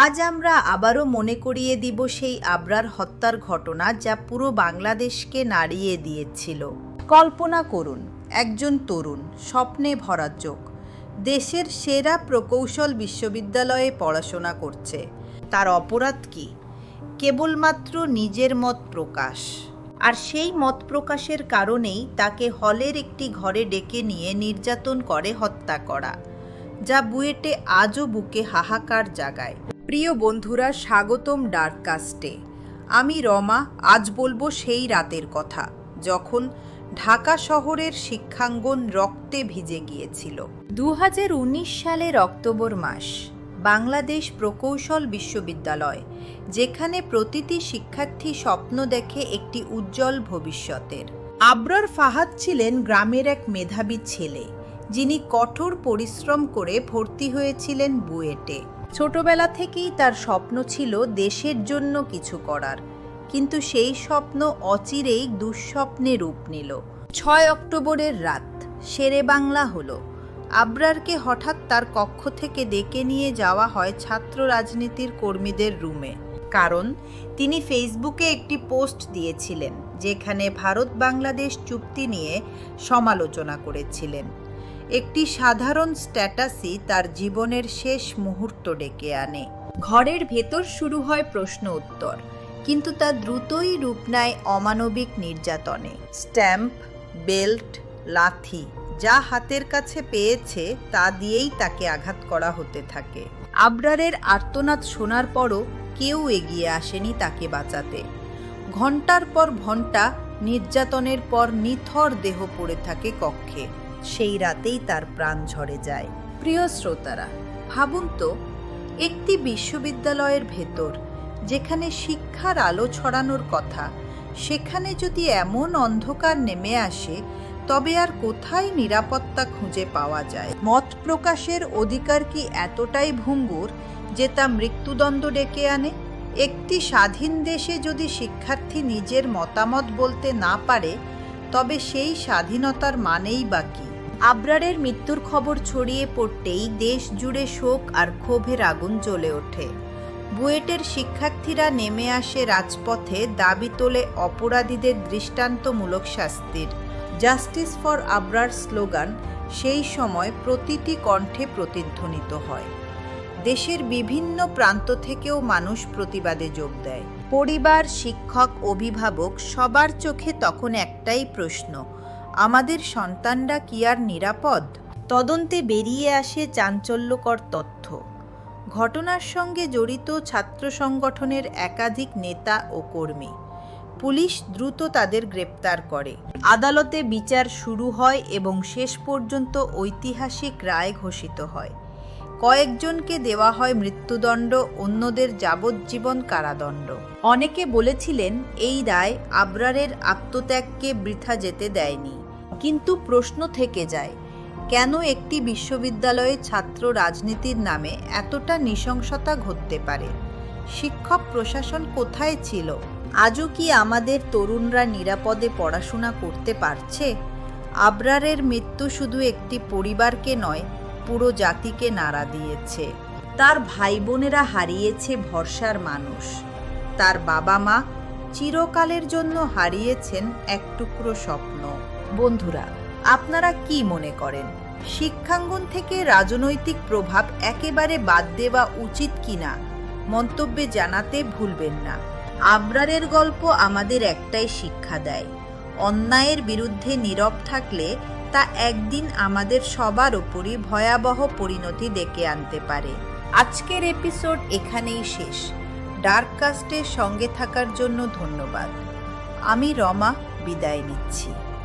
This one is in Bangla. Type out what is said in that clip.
আজ আমরা আবারও মনে করিয়ে দিব সেই আবরার হত্যার ঘটনা যা পুরো বাংলাদেশকে নাড়িয়ে দিয়েছিল। কল্পনা করুন, একজন তরুণ, স্বপ্নে ভরা চোখ, দেশের সেরা প্রকৌশল বিশ্ববিদ্যালয়ে পড়াশোনা করছে। তার অপরাধ কি? কেবলমাত্র নিজের মত প্রকাশ। আর সেই মত প্রকাশের কারণেই তাকে হলের একটি ঘরে ডেকে নিয়ে নির্যাতন করে হত্যা করা, যা বুয়েটে আজও বুকে হাহাকার জাগায়। প্রিয় বন্ধুরা, স্বাগতম ডার্ককাস্টে। আমি রমা। আজ বলবো সেই রাতের কথা যখন ঢাকা শহরের শিক্ষাঙ্গন রক্তে ভিজে গিয়েছিল। 2019 সালের অক্টোবর মাস। বাংলাদেশ প্রকৌশল বিশ্ববিদ্যালয়, যেখানে প্রতিটি শিক্ষার্থী স্বপ্ন দেখে একটি উজ্জ্বল ভবিষ্যতের। আবরার ফাহাদ ছিলেন গ্রামের এক মেধাবী ছেলে, যিনি কঠোর পরিশ্রম করে ভর্তি হয়েছিলেন বুয়েটে। ছোটবেলা থেকেই তার স্বপ্ন ছিল দেশের জন্য কিছু করার, কিন্তু সেই স্বপ্ন অচিরেই দুঃস্বপ্নে রূপ নিল। 6 অক্টোবরের রাত শেরেবাংলা হলো। আবরারকে হঠাৎ তার কক্ষ থেকে ডেকে নিয়ে যাওয়া হয় ছাত্র রাজনীতির কর্মীদের রুমে। কারণ তিনি ফেসবুকে একটি পোস্ট দিয়েছিলেন, যেখানে ভারত বাংলাদেশ চুক্তি নিয়ে সমালোচনা করেছিলেন। একটি সাধারণ স্ট্যাটাসই তার জীবনের শেষ মুহূর্ত ডেকে আনে। ঘরের ভেতর শুরু হয় প্রশ্ন উত্তর, কিন্তু তা দ্রুতই রূপ নেয় অমানবিক নির্যাতনে। স্ট্যাম্প, বেল্ট, লাথি, যা হাতের কাছে পেয়েছে তা দিয়েই তাকে আঘাত করা হতে থাকে। আবরারের আর্তনাদ শোনার পরও কেউ এগিয়ে আসেনি তাকে বাঁচাতে। ঘন্টার পর ঘন্টা নির্যাতনের পর নিথর দেহ পড়ে থাকে কক্ষে। সেই রাতেই তার প্রাণ ঝরে যায়। প্রিয় শ্রোতারা, ভাবুন তো, একটি বিশ্ববিদ্যালয়ের ভেতর, যেখানে শিক্ষার আলো ছড়ানোর কথা, সেখানে যদি এমন অন্ধকার নেমে আসে, তবে আর কোথায় নিরাপত্তা খুঁজে পাওয়া যায়? মত প্রকাশের অধিকার কি এতটাই ভঙ্গুর যে তা মৃত্যুদণ্ড ডেকে আনে? একটি স্বাধীন দেশে যদি শিক্ষার্থী নিজের মতামত বলতে না পারে, তবে সেই স্বাধীনতার মানেই বা কি? আবরারের মৃত্যুর খবর ছড়িয়ে পড়তেই দেশ জুড়ে শোক আর ক্ষোভের আগুন জ্বলে ওঠে। বুয়েটের শিক্ষার্থীরা নেমে আসে রাজপথে, দাবি তোলে অপরাধীদের দৃষ্টান্তমূলক শাস্তির। জাস্টিস ফর আবরার স্লোগান সেই সময় প্রতিটি কণ্ঠে প্রতিধ্বনিত হয়। দেশের বিভিন্ন প্রান্ত থেকেও মানুষ প্রতিবাদে যোগ দেয়। পরিবার, শিক্ষক, অভিভাবক সবার চোখে তখন একটাই প্রশ্ন: আমাদের সন্তানরা কি আর নিরাপদ? তদন্তে বেরিয়ে আসে চাঞ্চল্যকর তথ্য। ঘটনার সঙ্গে জড়িত ছাত্র সংগঠনের একাধিক নেতা ও কর্মী। পুলিশ দ্রুত তাদের গ্রেপ্তার করে। আদালতে বিচার শুরু হয় এবং শেষ পর্যন্ত ঐতিহাসিক রায় ঘোষিত হয়। কয়েকজনকে দেওয়া হয় মৃত্যুদণ্ড, অন্যদের যাবজ্জীবন কারাদণ্ড। অনেকে বলেছিলেন এই রায় আবরারের আত্মত্যাগকে বৃথা যেতে দেয়নি। কিন্তু প্রশ্ন থেকে যায়, কেন একটি বিশ্ববিদ্যালয়ে ছাত্র রাজনীতির নামে এতটা নৃশংসতা ঘটতে পারে? শিক্ষক প্রশাসন কোথায় ছিল? আজও কি আমাদের তরুণরা নিরাপদে পড়াশোনা করতে পারছে? আবরারের মৃত্যু শুধু একটি পরিবারকে নয়, পুরো জাতিকে নাড়া দিয়েছে। তার ভাই বোনেরা হারিয়েছে ভরসার মানুষ। তার বাবা মা চিরকালের জন্য হারিয়েছেন এক টুকরো স্বপ্ন। বন্ধুরা, আপনারা কি মনে করেন? শিক্ষাঙ্গন থেকে রাজনৈতিক প্রভাব একেবারে বাদ দেওয়া উচিত কিনা মন্তব্যে জানাতে ভুলবেন না। আবরারের গল্প আমাদের একটাই শিক্ষা দেয়: অন্যায়ের বিরুদ্ধে নীরব থাকলে তা একদিন আমাদের সবার উপরই ভয়াবহ পরিণতি ডেকে আনতে পারে। আজকের এপিসোড এখানেই শেষ। ডার্ককাস্টের সঙ্গে থাকার জন্য ধন্যবাদ। আমি রমা, বিদায় নিচ্ছি।